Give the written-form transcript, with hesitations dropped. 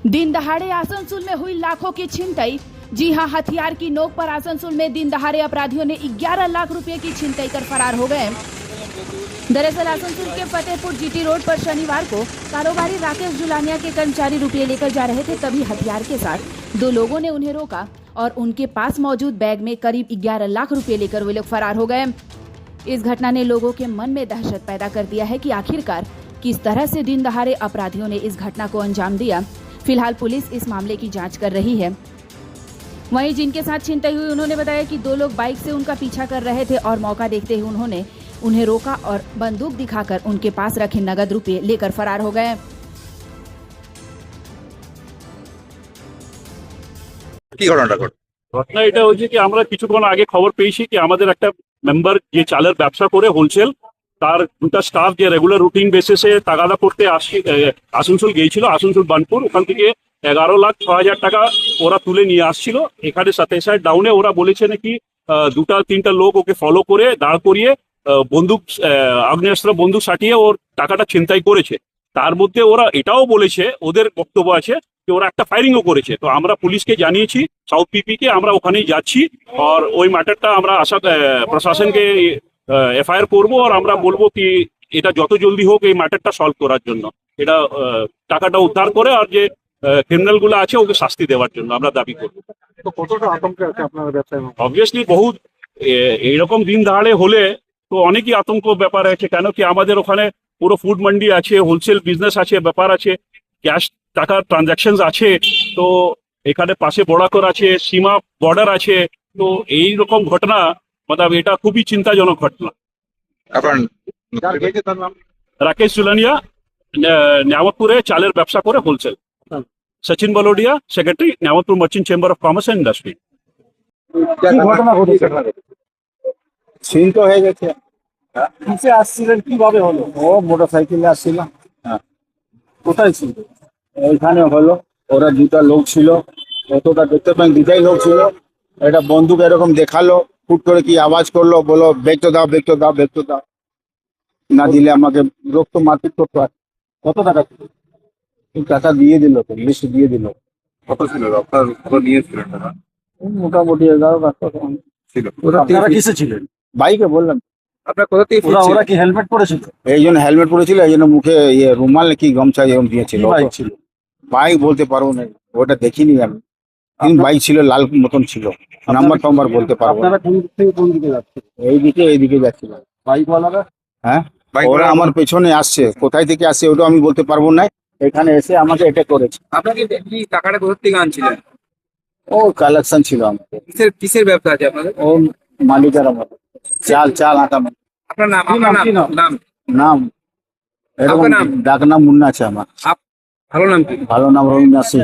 दिन दहाड़े आसनसोल में हुई लाखों की छिनतई। जी हां, हथियार की नोक पर आसनसोल में दिन दहाड़े अपराधियों ने 11 लाख रुपए की छिनतई कर फरार हो गए। दरअसल आसनसोल के फतेहपुर जीटी रोड पर शनिवार को कारोबारी राकेश जुलानिया के कर्मचारी रुपये लेकर जा रहे थे, तभी हथियार के साथ दो लोगों ने उन्हें रोका और उनके पास मौजूद बैग में करीब 11 लाख रुपए लेकर वे लोग फरार हो गए। इस घटना ने लोगों के मन में दहशत पैदा कर दिया है कि आखिरकार किस तरह से दिन दहाड़े अपराधियों ने इस घटना को अंजाम दिया। फिलहाल पुलिस इस मामले की जांच कर रही है। वहीं जिनके साथ छिनतई हुई उन्होंने बताया कि दो लोग बाइक से उनका पीछा कर रहे थे और मौका देखते ही उन्होंने उन्हें रोका और बंदूक दिखाकर उनके पास रखे नगद रुपए लेकर फरार हो गए। ঘটনা এটা হচ্ছে কি, আমরা কিছুক্ষণ আগে খবর পেয়েছি কি আমাদের একটা মেম্বার যে চালের ব্যবসা করে হোলসেল, তার দুটা স্টাফ যে রেগুলার রুটিন বেসিসে তাগাদা করতে আসানসোল গিয়েছিল, আসানসোল বানপুর, ওখান থেকে 11,06,000 টাকা ওরা তুলে নিয়ে আসছিল। এখানে সাথে ডাউনে ওরা বলেছে নাকি দুটা তিনটা লোক ওকে ফলো করে দাঁড় করিয়ে বন্দুক আগ্নেয়াস্ত্র বন্দুক সাটিয়ে ওর টাকাটা ছিনতাই করেছে। তার মধ্যে ওরা এটাও বলেছে, ওদের বক্তব্য আছে যে ওরা একটা ফায়ারিংও করেছে। তো আমরা পুলিশকে জানিয়েছি, সাউথ পিপি কে, আমরা ওখানেই যাচ্ছি আর ওই ম্যাটারটা আমরা আশা প্রশাসনকে এফআইআর করবো আর আমরা বলবো কি এটা যত জলদি হোক এই ম্যাটারটা সলভ করার জন্য, এটা টাকাটা উদ্ধার করে আর যে ক্রিমিনাল গুলো আছে ওকে শাস্তি দেওয়ার জন্য আমরা দাবি করবো। তো কতটা আতঙ্কে আছে আপনার ব্যবসায়? অবভিয়াসলি বহুত এইরকম দিন দাঁড়ে হলে তো অনেকই আতঙ্ক ব্যাপার আছে, কেন কি আমাদের ওখানে পুরো ফুড মান্ডি আছে, হোলসেল বিজনেস আছে, ব্যাপার আছে, ক্যাশ টাকার ট্রানজাকশন আছে। তো এখানে পাশে বর্ডার আছে, সীমা বর্ডার আছে। তো এই রকম ঘটনা এটা খুবই চিন্তাজনক ঘটনা। রাকেশ জুলানিয়া, নিয়ামতপুরে চালের ব্যবসা করে wholesale. Sachin Bolodia, secretary, Niyamatpur merchant chamber of commerce and industry. ঘটনা ঘটেছে? ছিন তো হয়ে গেছে। কিসে আসছিলেন, কিভাবে হলো? ও মোটরসাইকেলে আসছিল। কোথায় ছিল? ওইখানে হলো। ওরা দুটা লোক ছিল, অতটা দেখতে পাই দুটাই লোক ছিল। এটা বন্দুক এরকম দেখালো, ফুট করে কি আওয়াজ করলো, বলো বেগ তো দাও, বেগ তো দাও, বেগ তো দাও, না দিলে আমাকে রক্ত মারপিট করতে পারে। কত টাকা ছিল? টাকা দিয়ে দিল, তো লিস্ট দিয়ে দিল। কত ছিল আপনার? নিয়েছিলেন টাকা? মোটামুটি 11,00,000 ছিল। আপনারা কিসে ছিলেন? বাইকে বললাম। আপনার কোথা থেকে ওরা কি হেলমেট পরেছিল? এই জন্য হেলমেট পরেছিল, এই জন্য মুখে রুমাল কি গামছা এরকম দিয়েছিল। বাইক ছিল? বাইক বলতে পারবো না, ওটা দেখিনি আমি। কিন্তু বাইক ছিল, লাল মতন ছিল, নাম্বার টাম্বার বলতে পারবো না। আপনারা কোন দিক থেকে কোন দিকে যাচ্ছেন? এইদিকে যাচ্ছিল। বাইকওয়ালারা? হ্যাঁ, ওরা আমার পেছনে আসছে, কোথায় থেকে আসছে ওটা আমি বলতে পারবো না। এখানে এসে আমাকে অ্যাটাক করেছে। আপনাকে কি টাকাটা কোথা থেকে আনছিলেন? ও কালেকশন ছিল আমাদের। কিসের ব্যবসা আছে আপনাদের? ও মালিকের আমাদের চাল আটা। আপনার নাম? নাম এরকম ডাক নাম মুন্না আছে আমার। ভালো নাম কি? ভালো নাম রবীন্দ্রনাথ সিং।